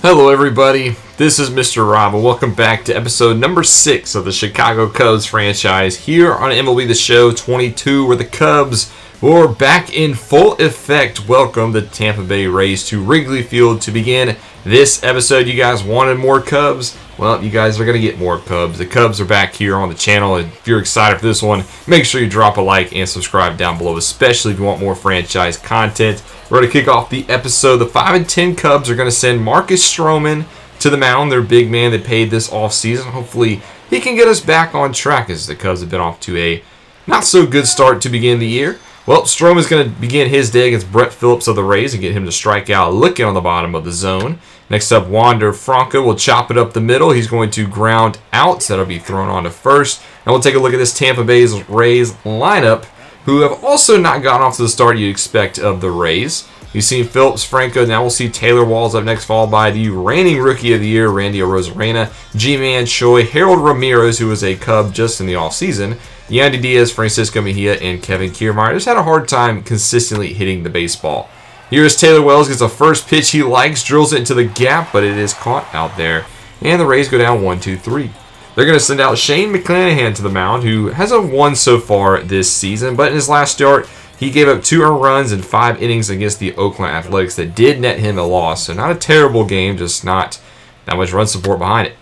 Hello everybody, this is Mr. Rob and welcome back to episode number 6 of the Chicago Cubs franchise here on MLB The Show 22, where the Cubs were back in full effect. Welcome the Tampa Bay Rays to Wrigley Field to begin this episode. You guys wanted more Cubs? Well, you guys are going to get more Cubs. The Cubs are back here on the channel, and if you're excited for this one, make sure you drop a like and subscribe down below, especially if you want more franchise content. We're going to kick off the episode. The 5-10 Cubs are going to send Marcus Stroman to the mound, their big man they paid this offseason. Hopefully, he can get us back on track, as the Cubs have been off to a not-so-good start to begin the year. Well, Stroman's going to begin his day against Brett Phillips of the Rays and get him to strike out looking on the bottom of the zone. Next up, Wander Franco will chop it up the middle. He's going to ground out. So that'll be thrown on to first. And we'll take a look at this Tampa Bay Rays lineup, who have also not gotten off to the start you'd expect of the Rays. You've seen Phillips, Franco. Now we'll see Taylor Walls up next, followed by the reigning Rookie of the Year, Randy Arozarena, G-Man Choi, Harold Ramirez, who was a Cub just in the offseason, Yandy Diaz, Francisco Mejia, and Kevin Kiermaier. Just had a hard time consistently hitting the baseball. Here's Taylor Wells, gets a first pitch he likes, drills it into the gap, but it is caught out there. And the Rays go down 1-2-3. They're going to send out Shane McClanahan to the mound, who hasn't won so far this season, but in his last start, he gave up 2 earned runs in 5 innings against the Oakland Athletics that did net him a loss. So not a terrible game, just not that much run support behind it.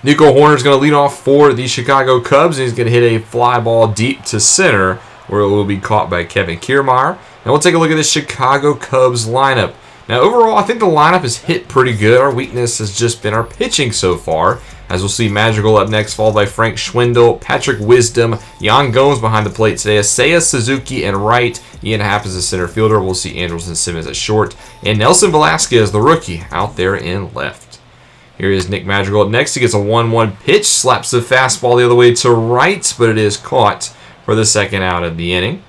Nico Hoerner's going to lead off for the Chicago Cubs, and he's going to hit a fly ball deep to center, where it will be caught by Kevin Kiermaier. And we'll take a look at the Chicago Cubs lineup. Now, overall, I think the lineup has hit pretty good. Our weakness has just been our pitching so far, as we'll see Madrigal up next, followed by Frank Schwindel, Patrick Wisdom, Yan Gomes behind the plate today, Seiya Suzuki and right, Ian Happ is a center fielder. We'll see Andrelton Simmons at short, and Nelson Velasquez, the rookie, out there in left. Here is Nick Madrigal up next. He gets a 1-1 pitch, slaps the fastball the other way to right, but it is caught for the second out of the inning.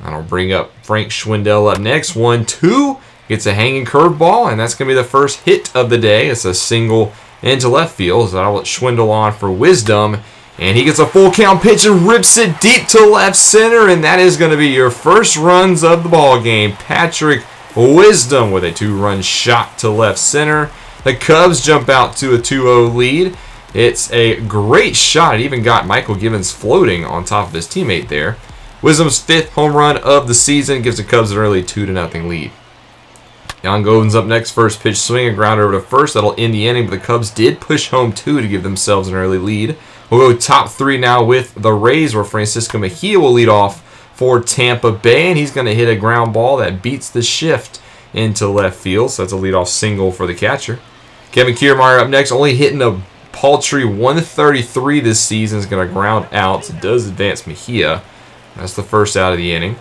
That'll bring up Frank Schwindel up next. 1-2, gets a hanging curveball, and that's going to be the first hit of the day. It's a single into left field, so I'll let Schwindel on for Wisdom, and he gets a full count pitch and rips it deep to left center, and that is going to be your first runs of the ball game. Patrick Wisdom with a 2-run shot to left center. The Cubs jump out to a 2-0 lead. It's a great shot. It even got Michael Givens floating on top of his teammate there. Wisdom's 5th home run of the season gives the Cubs an early 2-0 lead. Yan Gomes up next, first pitch swing and ground over to first. That'll end the inning, but the Cubs did push home 2 to give themselves an early lead. We'll go top 3 now with the Rays, where Francisco Mejia will lead off for Tampa Bay, and he's going to hit a ground ball that beats the shift into left field, so that's a leadoff single for the catcher. Kevin Kiermaier up next, only hitting a paltry 133 this season, is going to ground out. It does advance Mejia. That's the first out of the inning.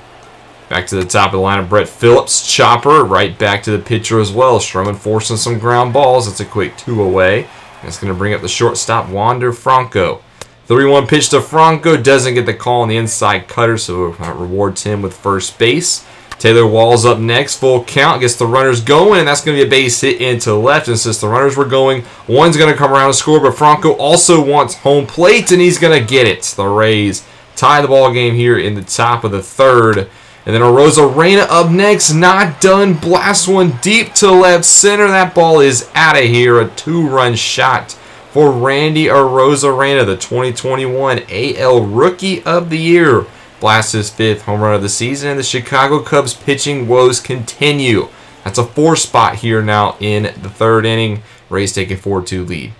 Back to the top of the lineup, Brett Phillips, chopper, right back to the pitcher as well. Stroman forcing some ground balls. It's a quick 2 away. That's going to bring up the shortstop, Wander Franco. 3-1 pitch to Franco, doesn't get the call on the inside cutter, so rewards him with first base. Taylor Walls up next, full count, gets the runners going, and that's going to be a base hit into left. And since the runners were going, one's going to come around and score, but Franco also wants home plate, and he's going to get it. The Rays tie the ball game here in the top of the 3rd. And then Arozarena up next, not done, blasts one deep to left center. That ball is out of here, a 2-run shot for Randy Arozarena, the 2021 AL Rookie of the Year. Blasts his 5th home run of the season, and the Chicago Cubs pitching woes continue. That's a 4 spot here now in the 3rd inning. Rays take a 4-2 lead.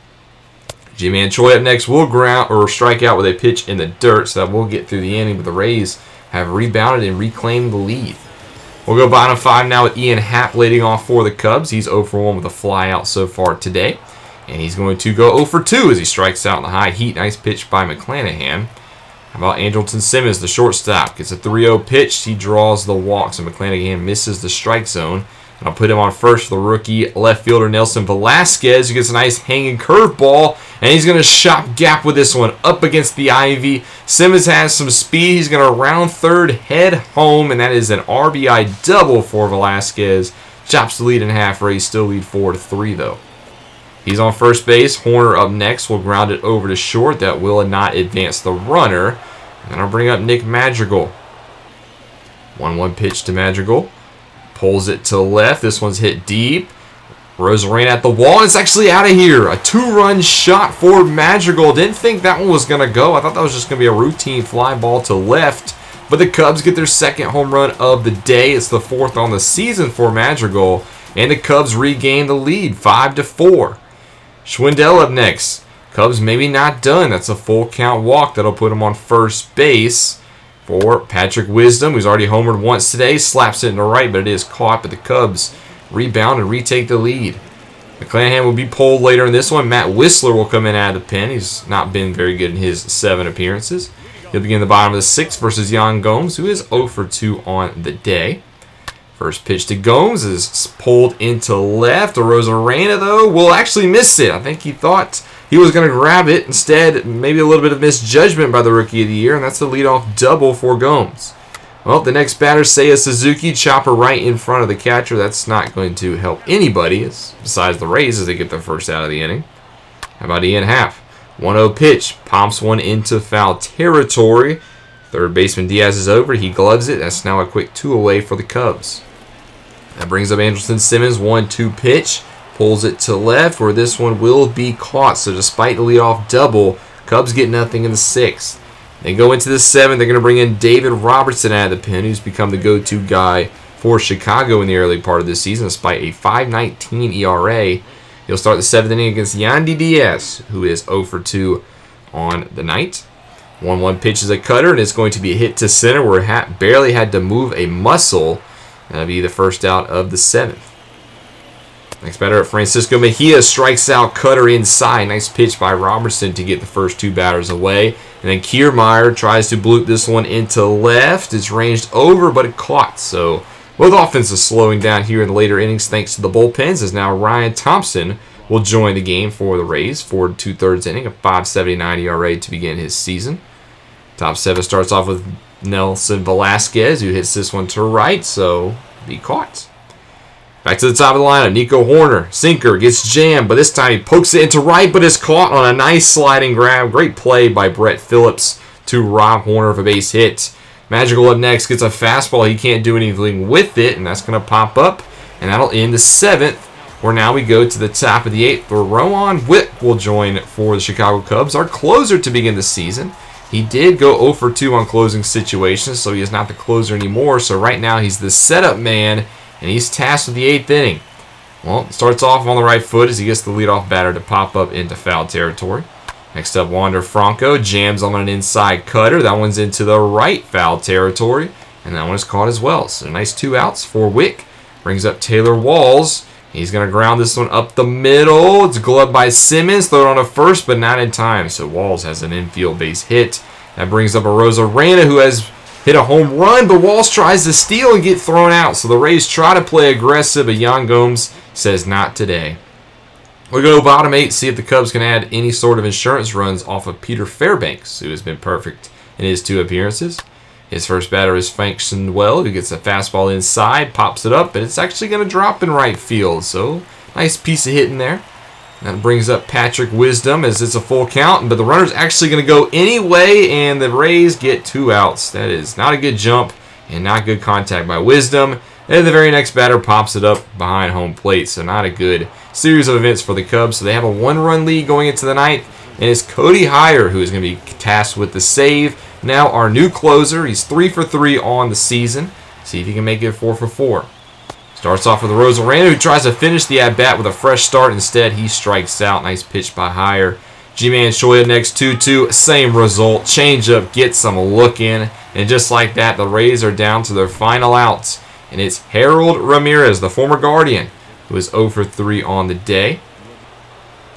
G-Man Choi up next will ground or strike out with a pitch in the dirt, so that will get through the inning, but the Rays have rebounded and reclaimed the lead. We'll go bottom 5 now with Ian Happ leading off for the Cubs. He's 0 for 1 with a fly out so far today. And he's going to go 0 for 2 as he strikes out in the high heat. Nice pitch by McClanahan. How about Andrelton Simmons, the shortstop? Gets a 3-0 pitch. He draws the walk, so McClanahan misses the strike zone. And I'll put him on first for the rookie left fielder Nelson Velasquez, who gets a nice hanging curveball, and he's going to shop gap with this one up against the ivy. Simmons has some speed. He's going to round third, head home, and that is an RBI double for Velasquez. Chops the lead in half. Rays still lead 4-3, though. He's on first base. Hoerner up next will ground it over to short. That will not advance the runner. And then I'll bring up Nick Madrigal. 1-1 pitch to Madrigal. Pulls it to left. This one's hit deep. Rosarena at the wall, and it's actually out of here. A 2-run shot for Madrigal. Didn't think that one was going to go. I thought that was just going to be a routine fly ball to left. But the Cubs get their second home run of the day. It's the 4th on the season for Madrigal. And the Cubs regain the lead, 5-4. Schwindel up next. Cubs maybe not done. That's a full count walk. That'll put him on first base for Patrick Wisdom, who's already homered once today. Slaps it in the right, but it is caught. But the Cubs rebound and retake the lead. McClanahan will be pulled later in this one. Matt Whistler will come in out of the pen. He's not been very good in his 7 appearances. He'll begin the bottom of the 6th versus Yan Gomes, who is 0 for 2 on the day. First pitch to Gomes is pulled into left. Rosarena, though, will actually miss it. I think he thought he was going to grab it. Instead, maybe a little bit of misjudgment by the Rookie of the Year, and that's the leadoff double for Gomes. Well, the next batter, Seiya Suzuki, chopper right in front of the catcher. That's not going to help anybody, besides the Rays, as they get their first out of the inning. How about Ian Happ? 1-0 pitch. Pumps one into foul territory. Third baseman Diaz is over. He gloves it. That's now a quick 2 away for the Cubs. That brings up Andrelton Simmons. 1-2 pitch. Pulls it to left, where this one will be caught. So despite the leadoff double, Cubs get nothing in the 6th. They go into the 7th. They're going to bring in David Robertson out of the pen, who's become the go-to guy for Chicago in the early part of the season, despite a 5.19 ERA. He'll start the 7th inning against Yandy Diaz, who is 0 for 2 on the night. 1-1 pitch is a cutter, and it's going to be a hit to center, where Happ barely had to move a muscle. That'll be the first out of the 7th. Next batter up, Francisco Mejia strikes out, cutter inside. Nice pitch by Robertson to get the first 2 batters away. And then Kiermaier tries to bloop this one into left. It's ranged over, but it caught. So both offenses slowing down here in the later innings thanks to the bullpens, as now Ryan Thompson will join the game for the Rays for 2/3 inning, a 5.79 ERA to begin his season. Top 7 starts off with Nelson Velasquez, who hits this one to right, so be caught. Back to the top of the lineup, Nico Horner, sinker, gets jammed, but this time he pokes it into right, but is caught on a nice sliding grab. Great play by Brett Phillips to rob Horner of a base hit. Madrigal up next gets a fastball. He can't do anything with it, and that's going to pop up, and that'll end the 7th, where now we go to the top of the 8th, where Rowan Witt will join for the Chicago Cubs, our closer to begin the season. He did go 0 for 2 on closing situations, so he is not the closer anymore. So right now he's the setup man, and he's tasked with the 8th inning. Well, starts off on the right foot as he gets the leadoff batter to pop up into foul territory. Next up, Wander Franco jams on an inside cutter. That one's into the right foul territory, and that one is caught as well. So nice 2 outs for Wick. Brings up Taylor Walls. He's going to ground this one up the middle. It's gloved by Simmons. Throw it on a first, but not in time. So Walls has an infield base hit. That brings up a Rosarena, who has hit a home run, but Walls tries to steal and get thrown out. So the Rays try to play aggressive, but Yan Gomes says not today. We'll go bottom 8, see if the Cubs can add any sort of insurance runs off of Peter Fairbanks, who has been perfect in his 2 appearances. His first batter is Frank Sandwell, who gets a fastball inside, pops it up, but it's actually going to drop in right field. So nice piece of hitting there. That brings up Patrick Wisdom as it's a full count, but the runner's actually going to go anyway, and the Rays get 2 outs. That is not a good jump and not good contact by Wisdom. And the very next batter pops it up behind home plate, so not a good series of events for the Cubs. So they have a 1-run lead going into the 9th, and it's Cody Heyer who is going to be tasked with the save. Now our new closer. He's 3 for 3 on the season. See if he can make it 4 for 4. Starts off with Rosarena, who tries to finish the at-bat with a fresh start. Instead, he strikes out. Nice pitch by Heyer. G-Man Shoya next 2-2. Same result. Changeup gets some look in. And just like that, the Rays are down to their final outs. And it's Harold Ramirez, the former Guardian, who is 0 for 3 on the day.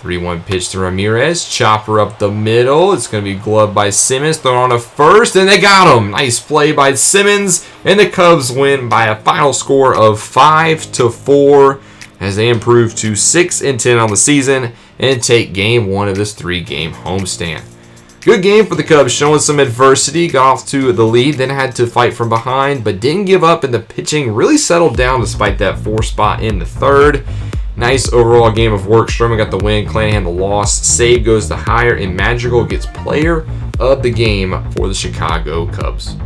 3-1 pitch to Ramirez. Chopper up the middle. It's going to be gloved by Simmons. Thrown on a first, and they got him. Nice play by Simmons. And the Cubs win by a final score of 5-4 as they improve to 6-10 on the season and take game 1 of this 3-game homestand. Good game for the Cubs, showing some adversity. Got off to the lead, then had to fight from behind, but didn't give up, and the pitching really settled down despite that 4 spot in the 3rd. Nice overall game of work. Sherman got the win, Clanahan the loss. Save goes to Heyer, and Madrigal gets player of the game for the Chicago Cubs.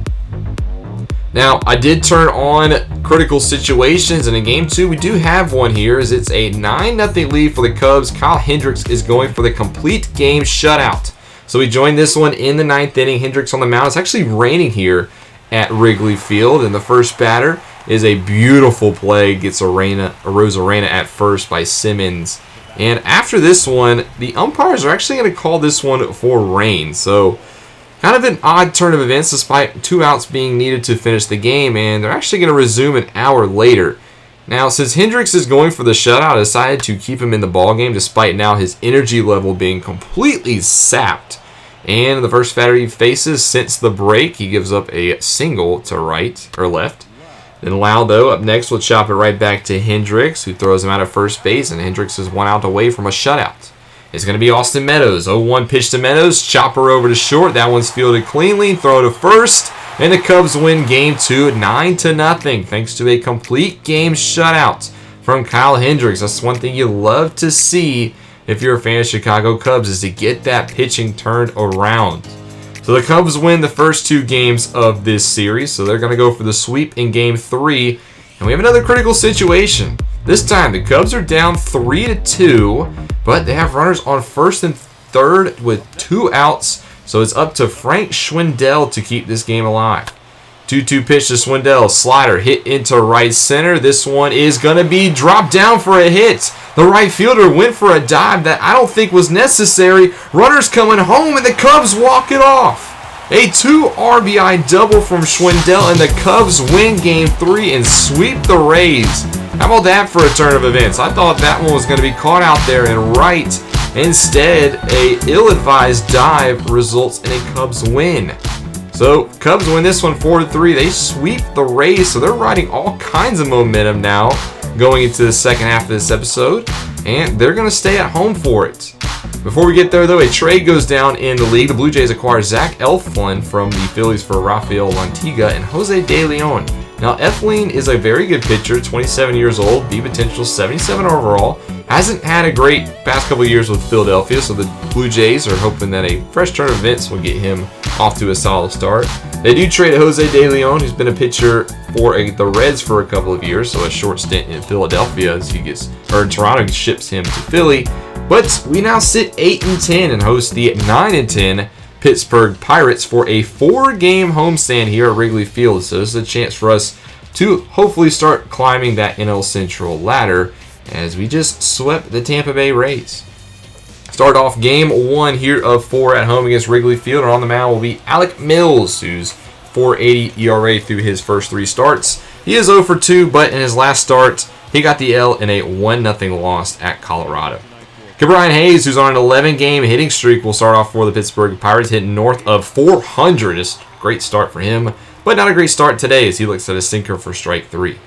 Now, I did turn on critical situations, and in Game 2, we do have one here, as it's a 9-0 lead for the Cubs. Kyle Hendricks is going for the complete game shutout. So we joined this one in the 9th inning. Hendricks on the mound. It's actually raining here at Wrigley Field, and the first batter is a beautiful play. Gets Arozarena at first by Simmons. And after this one, the umpires are actually going to call this one for rain. So kind of an odd turn of events despite 2 outs being needed to finish the game, and they're actually going to resume an hour later. Now, since Hendricks is going for the shutout, I decided to keep him in the ballgame despite now his energy level being completely sapped. And the first batter he faces since the break, he gives up a single to right or left. Then Laudo up next will chop it right back to Hendricks, who throws him out at first base, and Hendricks is 1 out away from a shutout. It's going to be Austin Meadows. 0-1 pitch to Meadows. Chopper over to short. That one's fielded cleanly. Throw to first. And the Cubs win Game 2 9-0 thanks to a complete game shutout from Kyle Hendricks. That's one thing you love to see if you're a fan of Chicago Cubs, is to get that pitching turned around. So the Cubs win the first 2 games of this series. So they're going to go for the sweep in Game 3. And we have another critical situation. This time, the Cubs are down 3-2, but they have runners on first and third with 2 outs, so it's up to Frank Schwindel to keep this game alive. 2-2 pitch to Schwindel, slider hit into right center. This one is going to be dropped down for a hit. The right fielder went for a dive that I don't think was necessary. Runners coming home, and the Cubs walk it off. A 2 RBI double from Schwindel, and the Cubs win Game 3 and sweep the Rays. How about that for a turn of events? I thought that one was going to be caught out there and right. Instead, a ill-advised dive results in a Cubs win. So, Cubs win this one 4-3. They sweep the Rays, so they're riding all kinds of momentum now going into the second half of this episode, and they're going to stay at home for it. Before we get there, though, a trade goes down in the league. The Blue Jays acquire Zach Eflin from the Phillies for Rafael Lantiga and Jose De Leon. Now, Eflin is a very good pitcher, 27 years old, B potential, 77 overall. Hasn't had a great past couple of years with Philadelphia, so the Blue Jays are hoping that a fresh turn of events will get him off to a solid start. They do trade Jose De Leon, who's been a pitcher for the Reds for a couple of years, so a short stint in Philadelphia as Toronto ships him to Philly. But we now sit 8-10 and host the 9-10 Pittsburgh Pirates for a 4-game homestand here at Wrigley Field. So this is a chance for us to hopefully start climbing that NL Central ladder as we just swept the Tampa Bay Rays. Start off Game 1 here of 4 at home against Wrigley Field, and on the mound will be Alec Mills, who's 4.80 ERA through his first 3 starts. He is 0 for 2, but in his last start, he got the L in a 1-0 loss at Colorado. Brian Hayes, who's on an 11-game hitting streak, will start off for the Pittsburgh Pirates, hitting north of 400. It's a great start for him, but not a great start today as he looks at a sinker for strike 3.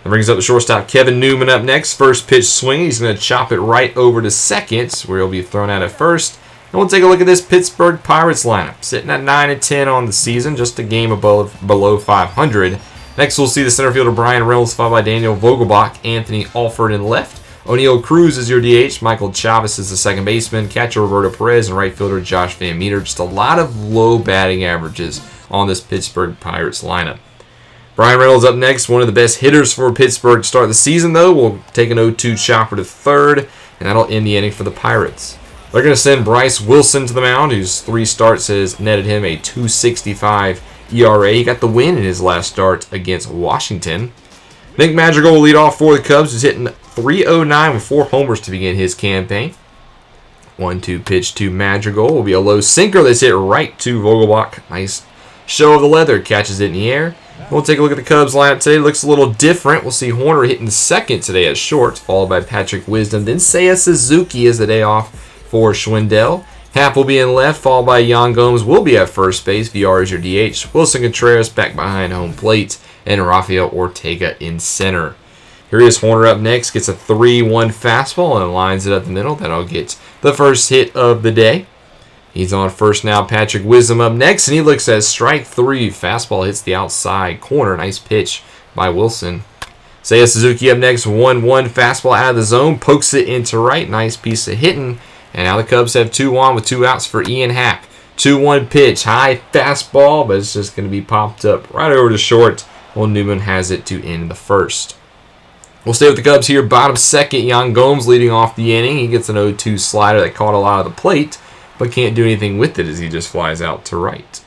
That brings up the shortstop Kevin Newman up next. First pitch swing. He's going to chop it right over to second, where he'll be thrown out at first. And we'll take a look at this Pittsburgh Pirates lineup. Sitting at 9-10 on the season, just a game below 500. Next, we'll see the center fielder Brian Reynolds, followed by Daniel Vogelbach, Anthony Alford in left. O'Neill Cruz is your DH. Michael Chavez is the second baseman. Catcher Roberto Perez and right fielder Josh Van Meter. Just a lot of low batting averages on this Pittsburgh Pirates lineup. Brian Reynolds up next, one of the best hitters for Pittsburgh to start the season, though. We'll take an 0-2 chopper to third, and that'll end the inning for the Pirates. They're going to send Bryce Wilson to the mound, whose 3 starts has netted him a 2.65 ERA. He got the win in his last start against Washington. Nick Madrigal will lead off for the Cubs, who's hitting .309 with 4 homers to begin his campaign. 1-2 pitch to Madrigal will be a low sinker that's hit right to Vogelbach. Nice show of the leather, catches it in the air. We'll take a look at the Cubs lineup today. It looks a little different. We'll see Horner hitting second today at short, followed by Patrick Wisdom. Then Seiya Suzuki is the day off for Schwindel. Happ will be in left, followed by Yan Gomes will be at first base. VR is your DH. Wilson Contreras back behind home plate, and Rafael Ortega in center. Here is Horner up next, gets a 3-1 fastball and lines it up the middle. That'll get the first hit of the day. He's on first now. Patrick Wisdom up next, and he looks at strike 3. Fastball hits the outside corner. Nice pitch by Wilson. Seiya Suzuki up next. 1-1 fastball out of the zone. Pokes it into right. Nice piece of hitting. And now the Cubs have 2 on with 2 outs for Ian Happ. 2-1 pitch. High fastball, but it's just going to be popped up right over to short. Well, Newman has it to end the first. We'll stay with the Cubs here. Bottom second, Yan Gomes leading off the inning. He gets an 0-2 slider that caught a lot of the plate, but can't do anything with it as he just flies out to right.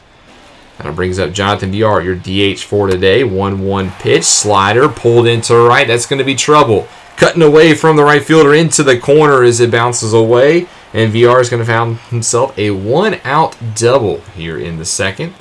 That brings up Jonathan VR, your DH for today. 1-1 pitch, slider pulled into right. That's going to be trouble. Cutting away from the right fielder into the corner as it bounces away. And VR is going to find himself a 1-out double here in the second.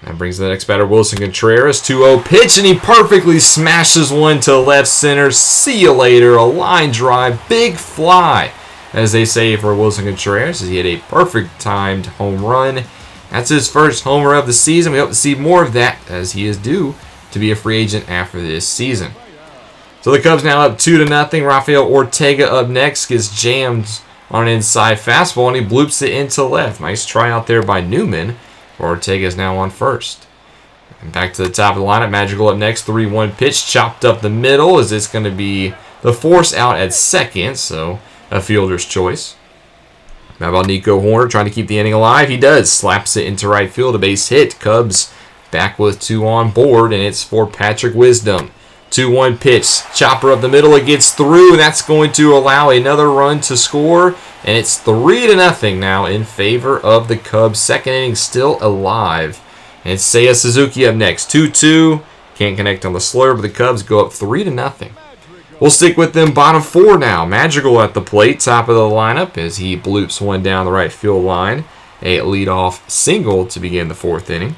That brings the next batter, Wilson Contreras. 2-0 pitch, and he perfectly smashes one to left center. See you later. A line drive. Big fly, as they say for Wilson Contreras, as he had a perfect timed home run. That's his first homer of the season. We hope to see more of that, as he is due to be a free agent after this season. So the Cubs now up 2-0. Rafael Ortega up next, gets jammed on an inside fastball, and he bloops it into left. Nice try out there by Newman. Ortega is now on first. And back to the top of the lineup. Madrigal up next. 3-1 pitch, chopped up the middle, as it's going to be the force out at second, so a fielder's choice. How about Nico Horner trying to keep the inning alive? He does. Slaps it into right field. A base hit. Cubs back with 2 on board, and it's for Patrick Wisdom. 2-1 pitch. Chopper up the middle. It gets through, and that's going to allow another run to score. And it's 3-0 now in favor of the Cubs. Second inning still alive. And it's Seiya Suzuki up next. 2-2. Can't connect on the slur, but the Cubs go up 3-0. We'll stick with them bottom 4 now. Madrigal at the plate, top of the lineup, as he bloops one down the right field line. A leadoff single to begin the 4th inning.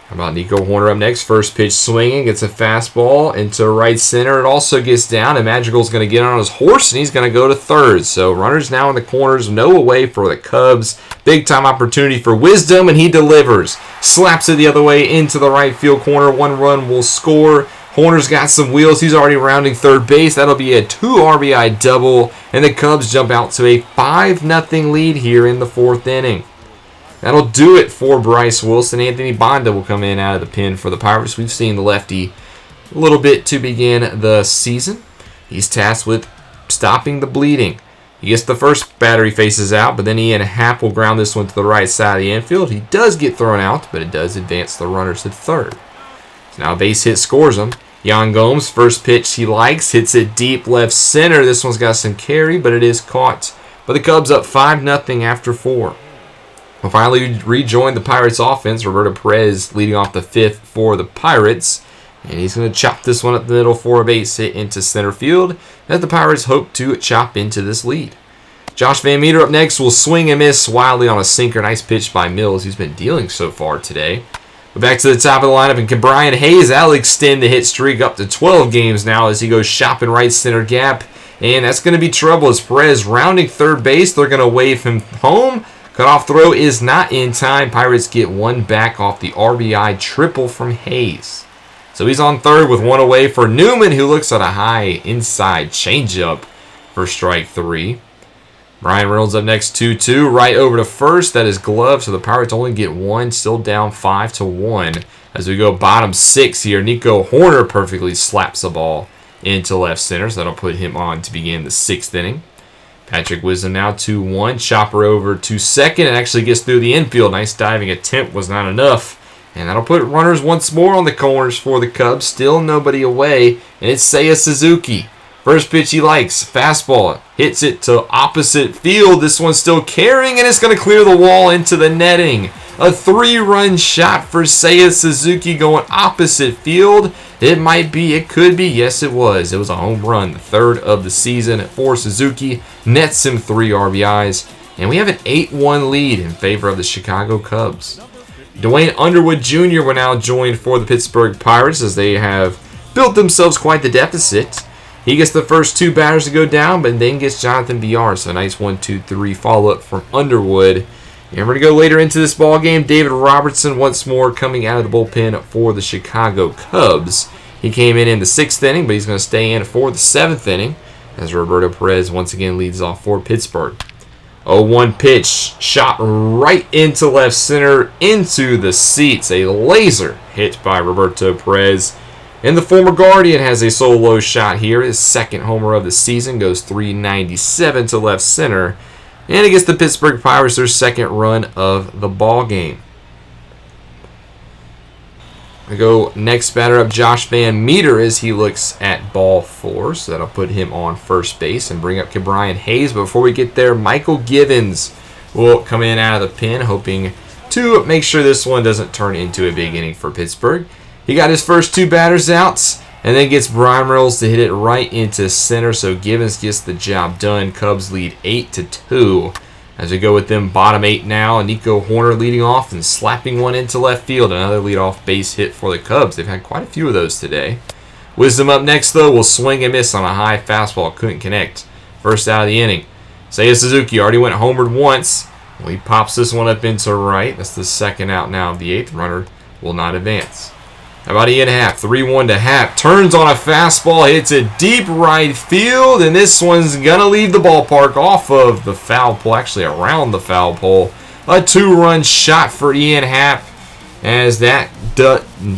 How about Nico Horner up next? First pitch swinging, gets a fastball into right center. It also gets down, and Madrigal's going to get on his horse, and he's going to go to third. So runners now in the corners, no away for the Cubs. Big time opportunity for Wisdom, and he delivers. Slaps it the other way into the right field corner. 1 run will score. Horner's got some wheels. He's already rounding third base. That'll be a 2 RBI double, and the Cubs jump out to a 5-0 lead here in the 4th inning. That'll do it for Bryce Wilson. Anthony Banda will come in out of the pen for the Pirates. We've seen the lefty a little bit to begin the season. He's tasked with stopping the bleeding. He gets the first batter he faces out, but then Ian Happ will ground this one to the right side of the infield. He does get thrown out, but it does advance the runners to third. So now a base hit scores him. Yan Gomes, first pitch he likes, hits it deep left center. This one's got some carry, but it is caught. But the Cubs up 5-0 after 4. We'll finally rejoin the Pirates offense. Roberto Perez leading off the 5th for the Pirates. And he's going to chop this one up the middle for a base hit into center field, as the Pirates hope to chop into this lead. Josh Van Meter up next will swing and miss wildly on a sinker. Nice pitch by Mills, who's been dealing so far today. But back to the top of the lineup, and Brian Hayes, that'll extend the hit streak up to 12 games now as he goes shopping right center gap. And that's going to be trouble as Perez rounding third base. They're going to wave him home. Cutoff throw is not in time. Pirates get 1 back off the RBI triple from Hayes. So he's on third with 1 away for Newman, who looks at a high inside changeup for strike 3. Brian Reynolds up next, 2-2. Right over to first. That is gloved, so the Pirates only get 1. Still down 5-1. As we go bottom 6 here, Nico Horner perfectly slaps the ball into left center, so that'll put him on to begin the 6th inning. Patrick Wisdom now 2-1. Chopper over to second and actually gets through the infield. Nice diving attempt was not enough. And that'll put runners once more on the corners for the Cubs. Still nobody away. And it's Seiya Suzuki. First pitch he likes. Fastball. Hits it to opposite field. This one's still carrying, and it's going to clear the wall into the netting. A 3-run shot for Seiya Suzuki going opposite field. It might be, it could be, yes it was. It was a home run, the 3rd of the season for Suzuki. Nets him 3 RBIs. And we have an 8-1 lead in favor of the Chicago Cubs. Dwayne Underwood Jr. will now join for the Pittsburgh Pirates as they have built themselves quite the deficit. He gets the first 2 batters to go down, but then gets Jonathan VR. So a nice 1-2-3 follow-up from Underwood. And we're going to go later into this ball game. David Robertson once more coming out of the bullpen for the Chicago Cubs. He came in the 6th inning, but he's going to stay in for the 7th inning as Roberto Perez once again leads off for Pittsburgh. 0-1 pitch, shot right into left center, into the seats. A laser hit by Roberto Perez. And the former Guardian has a solo shot here. His 2nd homer of the season, goes 397 to left center. And against the Pittsburgh Pirates, their second run of the ball game. We go next batter up, Josh Van Meter, as he looks at ball 4. So that'll put him on first base and bring up Ke'Bryan Hayes. But before we get there, Michael Givens will come in out of the pen, hoping to make sure this one doesn't turn into a big inning for Pittsburgh. He got his first 2 batters out, and then gets Brian Reynolds to hit it right into center. So Givens gets the job done. Cubs lead 8-2. As we go with them bottom 8 now, Nico Horner leading off and slapping one into left field. Another leadoff base hit for the Cubs. They've had quite a few of those today. Wisdom up next, though, will swing and miss on a high fastball. Couldn't connect. First out of the inning. Seiya Suzuki already went homered once. Well, he pops this one up into right. That's the second out now of the 8th. Runner will not advance. How about Ian Happ? 3-1 to Happ. Turns on a fastball, hits a deep right field, and this one's going to leave the ballpark off of the foul pole, actually around the foul pole. A 2-run shot for Ian Happ, as that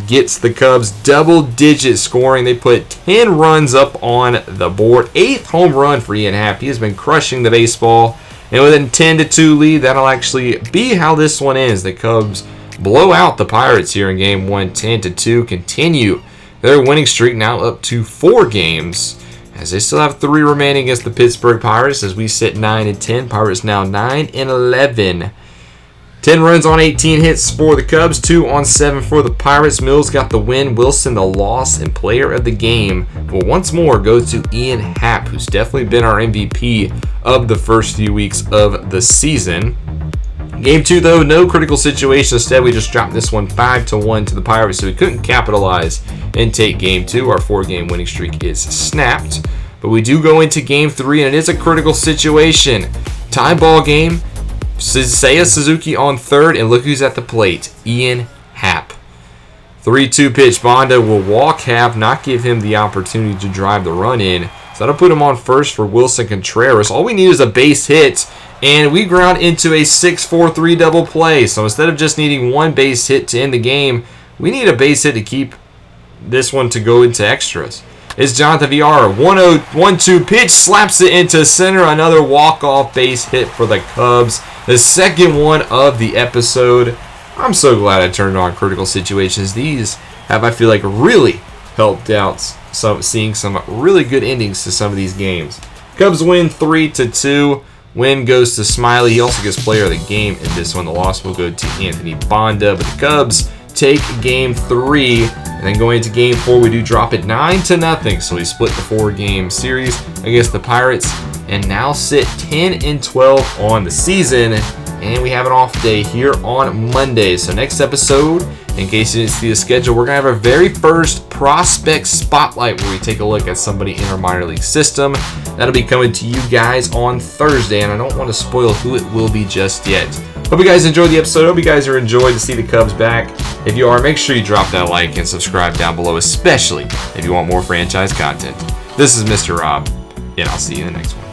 gets the Cubs double-digit scoring. They put 10 runs up on the board. 8th home run for Ian Happ. He has been crushing the baseball. And with a 10-2 lead, that'll actually be how this one ends. The Cubs blow out the Pirates here in Game 1, 10-2. Continue their winning streak now up to 4 games, as they still have 3 remaining against the Pittsburgh Pirates, as we sit 9-10. Pirates now 9-11. 10 runs on 18 hits for the Cubs, 2 on 7 for the Pirates. Mills got the win, Wilson the loss, and player of the game will once more go to Ian Happ, who's definitely been our MVP of the first few weeks of the season. Game 2, though, no critical situation. Instead, we just dropped this one 5-1 to the Pirates, so we couldn't capitalize and take Game 2. Our 4-game winning streak is snapped. But we do go into Game 3, and it is a critical situation. Tie ball game. Seiya Suzuki on third, and look who's at the plate. Ian Happ. 3-2 pitch. Bonda will walk Happ, not give him the opportunity to drive the run in. So that'll put him on first for Wilson Contreras. All we need is a base hit, and we ground into a 6-4-3 double play. So instead of just needing 1 base hit to end the game, we need a base hit to keep this one to go into extras. It's Jonathan Villar. 1-2 pitch, slaps it into center. Another walk-off base hit for the Cubs. The second one of the episode. I'm so glad I turned on critical situations. These have, I feel like, really helped out seeing some really good endings to some of these games. Cubs win 3-2. Win goes to Smiley. He also gets player of the game in this one. The loss will go to Anthony Bonda. But the Cubs take Game 3. And then going into Game 4, we do drop it 9-0. So we split the 4-game series against the Pirates and now sit 10-12 on the season. And we have an off day here on Monday. So next episode, in case you didn't see the schedule, we're going to have our very first prospect spotlight where we take a look at somebody in our minor league system. That'll be coming to you guys on Thursday, and I don't want to spoil who it will be just yet. Hope you guys enjoyed the episode. Hope you guys are enjoyed to see the Cubs back. If you are, make sure you drop that like and subscribe down below, especially if you want more franchise content. This is Mr. Rob, and I'll see you in the next one.